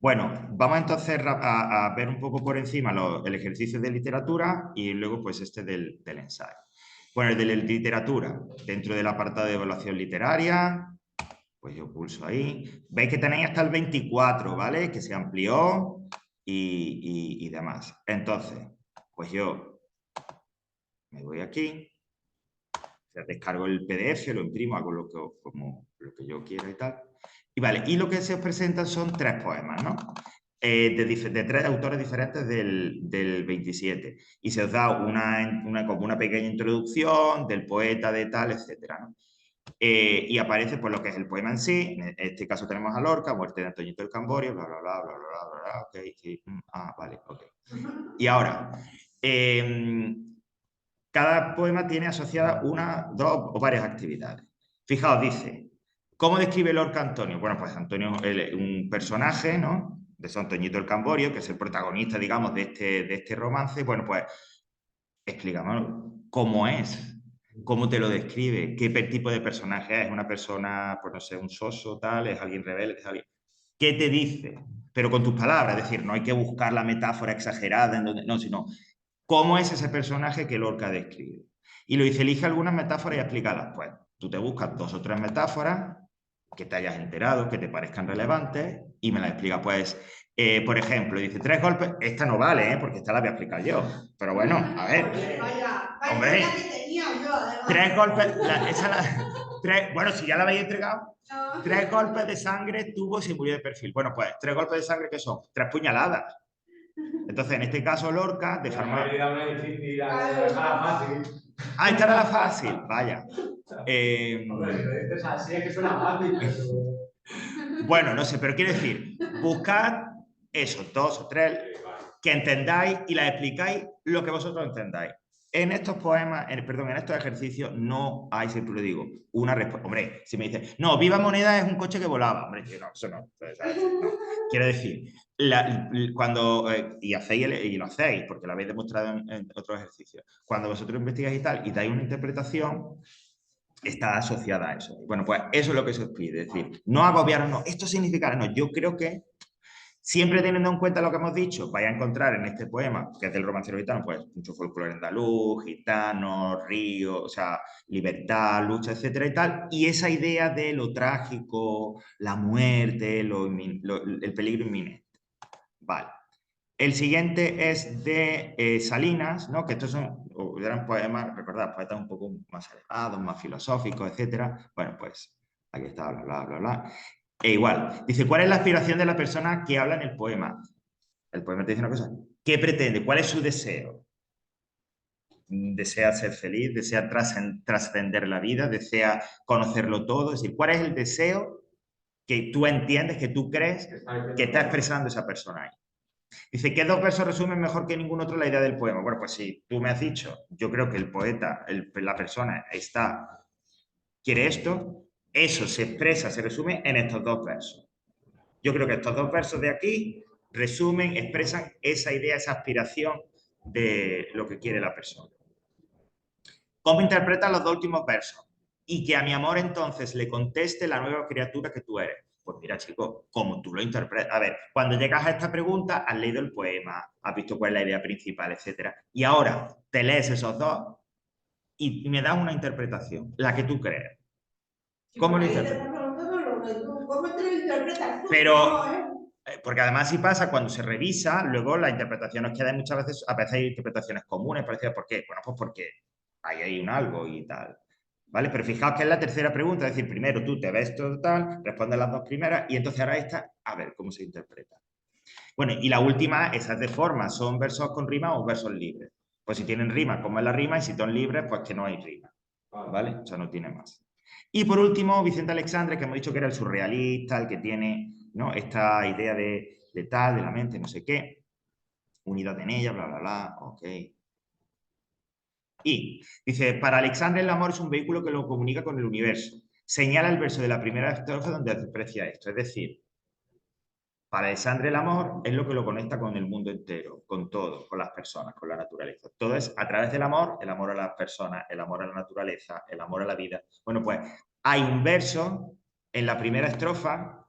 Bueno, vamos entonces a ver un poco por encima el ejercicio de literatura y luego pues este del ensayo. Bueno, el de literatura, dentro del apartado de evaluación literaria, pues yo pulso ahí. Veis que tenéis hasta el 24, ¿vale? Que se amplió y demás. Entonces, pues yo me voy aquí, descargo el PDF, lo imprimo, hago como lo que yo quiera y tal. Y vale, y lo que se os presentan son 3 poemas, ¿no? De 3 autores diferentes del 27. Y se os da como una pequeña introducción del poeta, de tal, etcétera, ¿no? Y aparece pues lo que es el poema en sí. En este caso tenemos a Lorca, Muerte de Antoñito del Camborio, bla, bla, bla, bla, bla, bla, bla, ok, sí, vale, ok. Y ahora, cada poema tiene asociadas una, dos o varias actividades. Fijaos, dice, ¿cómo describe Lorca Antonio? Bueno, pues Antonio es un personaje, ¿no? De San Antoñito del Camborio, que es el protagonista, digamos, de este romance. Bueno, pues explícame cómo es, cómo te lo describe, qué tipo de personaje es. ¿Una persona, pues no sé, un soso, tal, es alguien rebelde, es alguien... ¿Qué te dice? Pero con tus palabras, es decir, no hay que buscar la metáfora exagerada, no, sino cómo es ese personaje que Lorca describe. Y lo dice, elige algunas metáforas y explícalas. Pues tú te buscas 2 o 3 metáforas que te hayas enterado, que te parezcan relevantes y me las explicas. Pues, por ejemplo, dice 3 golpes. Esta no vale, porque esta la voy a explicar yo. Pero bueno, a ver. Vaya, Hombre, ya que tenía yo, además. 3 golpes. Bueno, si ya la habéis entregado. 3 golpes de sangre tuvo y se murió de perfil. Bueno, pues 3 golpes de sangre, ¿qué son? 3 puñaladas. Entonces, en este caso, Lorca, de forma... Ah, esta era la fácil, vaya. Hombre, si lo dices así es que suena fácil, pero... Bueno, no sé, pero quiero decir, buscad esos 2 o 3 que entendáis y las explicáis lo que vosotros entendáis. En estos poemas, perdón, en estos ejercicios no hay, siempre lo digo, una respuesta. Hombre, si me dices, no, Viva Moneda es un coche que volaba. Hombre, no, eso no. ¿Sabes? No. Quiero decir, cuando, y lo hacéis, porque lo habéis demostrado en otros ejercicios, cuando vosotros investigáis y tal, y dais una interpretación, está asociada a eso. Bueno, pues eso es lo que se os pide, es decir, no agobiaros, no, esto significa, no, yo creo que siempre teniendo en cuenta lo que hemos dicho, vais a encontrar en este poema, que es del romancero gitano, pues mucho folclore andaluz, gitano, río, o sea, libertad, lucha, etcétera y tal, y esa idea de lo trágico, la muerte, el peligro inminente. Vale. El siguiente es de Salinas, ¿no? Que estos eran poemas, recordad, poetas un poco más elevados, más filosóficos, etcétera. Bueno, pues aquí está, bla, bla, bla, bla. E igual, dice, ¿cuál es la aspiración de la persona que habla en el poema? El poema te dice una cosa. ¿Qué pretende? ¿Cuál es su deseo? ¿Desea ser feliz? ¿Desea trascender la vida? ¿Desea conocerlo todo? Es decir, ¿cuál es el deseo que tú entiendes, que tú crees que está expresando esa persona ahí? Dice, ¿qué 2 versos resumen mejor que ningún otro la idea del poema? Bueno, pues si tú me has dicho, yo creo que el poeta, la persona quiere esto, eso se expresa, se resume en estos 2 versos. Yo creo que estos 2 versos de aquí resumen, expresan esa idea, esa aspiración de lo que quiere la persona. ¿Cómo interpretas los 2 últimos versos? Y que a mi amor entonces le conteste la nueva criatura que tú eres. Pues mira, chico, como tú lo interpretas. A ver, cuando llegas a esta pregunta, has leído el poema, has visto cuál es la idea principal, etcétera. Y ahora te lees esos 2 y me das una interpretación, la que tú crees. ¿Cómo lo interpretas? ¿Cómo te lo interpretas tú? Pero, porque además si pasa, cuando se revisa, luego las interpretaciones quedan muchas veces, a veces hay interpretaciones comunes, parecidas. ¿Por qué? Bueno, pues porque ahí hay un algo y tal. ¿Vale? Pero fijaos que es la tercera pregunta, es decir, primero tú te ves todo tal, respondes las 2 primeras y entonces ahora esta, a ver cómo se interpreta. Bueno, y la última, esas de forma, ¿son versos con rima o versos libres? Pues si tienen rima, ¿cómo es la rima? Y si son libres, pues que no hay rima. ¿Vale? O sea, no tiene más. Y por último, Vicente Alexandre, que hemos dicho que era el surrealista, el que tiene, ¿no?, esta idea de tal, de la mente, no sé qué, unidad en ella, bla, bla, bla, ok. Y dice, para Alexandre el amor es un vehículo que lo comunica con el universo. Señala el verso de la primera estrofa donde aprecia esto. Es decir, para Alexandre el amor es lo que lo conecta con el mundo entero, con todo, con las personas, con la naturaleza. Todo es a través del amor, el amor a las personas, el amor a la naturaleza, el amor a la vida. Bueno, pues hay un verso en la primera estrofa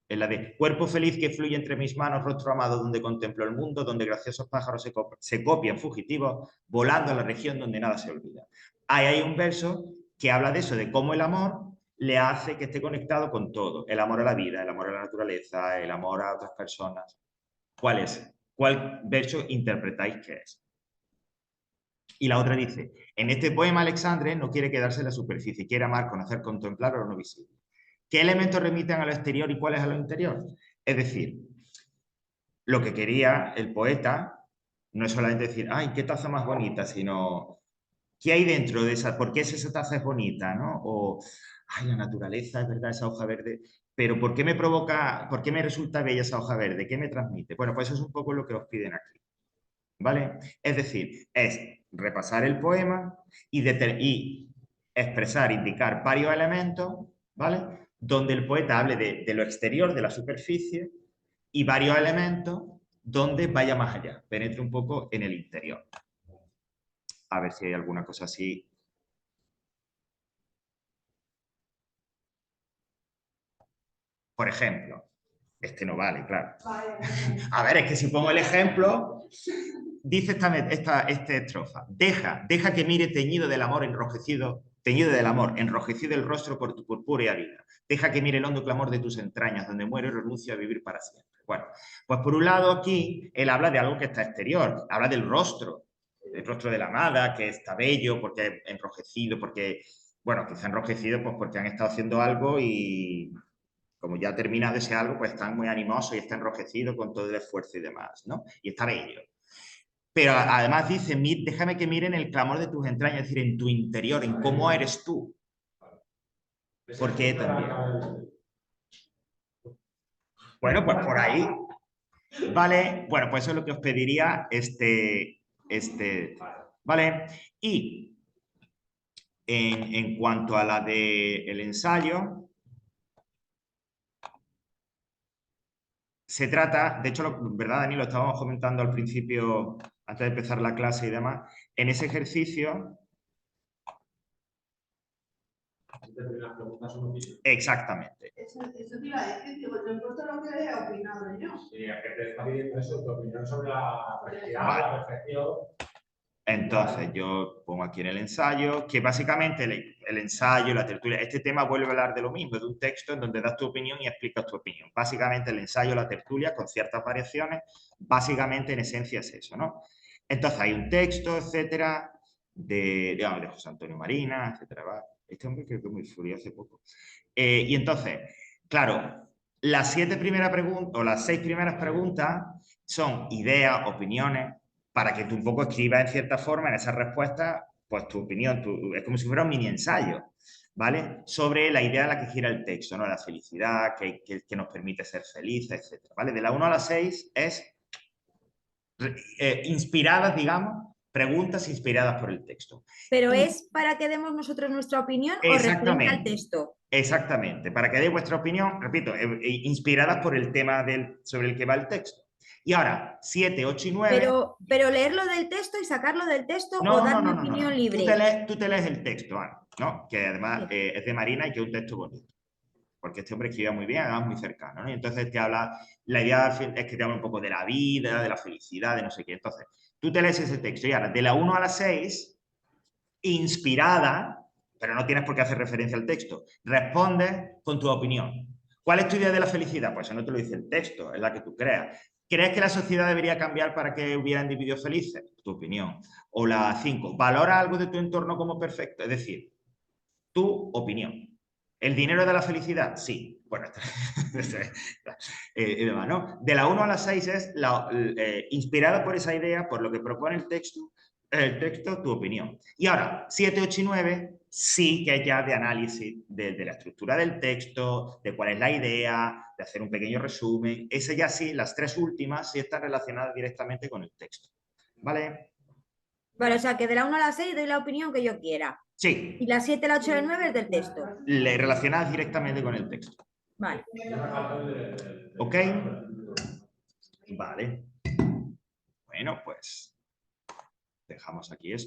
Es la de cuerpo feliz que fluye entre mis manos, rostro amado donde contemplo el mundo, donde graciosos pájaros se copian fugitivos, volando a la región donde nada se olvida. Ahí hay un verso que habla de eso, de cómo el amor le hace que esté conectado con todo. El amor a la vida, el amor a la naturaleza, el amor a otras personas. ¿Cuál es? ¿Cuál verso interpretáis que es? Y la otra dice, en este poema Alexandre no quiere quedarse en la superficie, quiere amar, conocer, contemplar lo no visible. ¿Qué elementos remiten a lo exterior y cuáles a lo interior? Es decir, lo que quería el poeta no es solamente decir, ¡ay, qué taza más bonita!, sino, ¿qué hay dentro de esa? ¿Por qué esa taza es bonita? ¿No? O, ¡ay, la naturaleza, es verdad, esa hoja verde! Pero ¿por qué me provoca, por qué me resulta bella esa hoja verde? ¿Qué me transmite? Bueno, pues eso es un poco lo que os piden aquí. ¿Vale? Es decir, es repasar el poema y expresar, indicar varios elementos, ¿vale? Donde el poeta hable de lo exterior, de la superficie, y varios elementos donde vaya más allá, penetre un poco en el interior. A ver si hay alguna cosa así. Por ejemplo, este no vale, claro. A ver, es que si pongo el ejemplo, dice esta estrofa. Deja que mire teñido del amor enrojecido el rostro por tu purpúrea vida. Deja que mire el hondo clamor de tus entrañas, donde muero y renuncio a vivir para siempre. Bueno, pues por un lado aquí él habla de algo que está exterior, habla del rostro de la amada, que está bello, porque enrojecido, porque, bueno, quizá enrojecido pues porque han estado haciendo algo y como ya ha terminado ese algo, pues están muy animosos y está enrojecido con todo el esfuerzo y demás, ¿no? Y está bello. Pero además dice, déjame que miren el clamor de tus entrañas, es decir, en tu interior, en cómo eres tú. Porque también. Bueno, pues por ahí. Vale, bueno, pues eso es lo que os pediría ¿vale? Y en cuanto a la del ensayo, se trata, de hecho, ¿verdad, Dani? Lo estábamos comentando al principio, antes de empezar la clase y demás. En ese ejercicio... Exactamente. Eso te iba a decir, digo, te importa lo que haya opinado yo. Sí, a que te está pidiendo eso, tu opinión sobre la felicidad, la perfección. Entonces, yo pongo aquí en el ensayo, que básicamente el ensayo, la tertulia, este tema vuelve a hablar de lo mismo, de un texto en donde das tu opinión y explicas tu opinión. Básicamente el ensayo, la tertulia, con ciertas variaciones, básicamente en esencia es eso, ¿no? Entonces hay un texto, etcétera, de José Antonio Marina, etcétera. ¿Va? Este hombre creo que murió hace poco. Y entonces, claro, las 7 primeras preguntas, o las 6 primeras preguntas son ideas, opiniones, para que tú un poco escribas en cierta forma en esas respuestas, pues tu opinión, es como si fuera un mini ensayo, ¿vale? Sobre la idea de la que gira el texto, ¿no? La felicidad, que nos permite ser felices, etcétera, ¿vale? De la 1 a la 6 es inspiradas, digamos, preguntas inspiradas por el texto. ¿Pero es para que demos nosotros nuestra opinión o referente al texto? Exactamente, para que deis vuestra opinión, repito, inspiradas por el tema sobre el que va el texto. Y ahora, 7, 8 y 9... Pero leerlo del texto y sacarlo del texto no, o dar no, mi no, opinión no. libre. Tú te lees el texto, Ana, ¿no? Que además es de Marina y que es un texto bonito. Porque este hombre escribía muy bien, además muy cercano, ¿no? Y entonces te habla, la idea es que te habla un poco de la vida, de la felicidad, de no sé qué. Entonces, tú te lees ese texto y ahora, de la 1 a la 6, inspirada, pero no tienes por qué hacer referencia al texto, respondes con tu opinión. ¿Cuál es tu idea de la felicidad? Pues eso no te lo dice el texto, es la que tú creas. ¿Crees que la sociedad debería cambiar para que hubiera individuos felices? Tu opinión. O la 5, ¿valora algo de tu entorno como perfecto? Es decir, tu opinión. ¿El dinero da la felicidad? Sí. Bueno, ¿no? De la 1 a la 6 es inspirada por esa idea, por lo que propone el texto, tu opinión. Y ahora, 7, 8 y 9 sí que es ya de análisis de la estructura del texto, de cuál es la idea, de hacer un pequeño resumen. Ese ya sí, las 3 últimas sí están relacionadas directamente con el texto. ¿Vale? Vale, o sea que de la 1 a la 6 doy la opinión que yo quiera. Sí. Y la 7, la 8 y la 9 es del texto. Relacionadas directamente con el texto. Vale. ¿Ok? Vale. Bueno, pues dejamos aquí esto.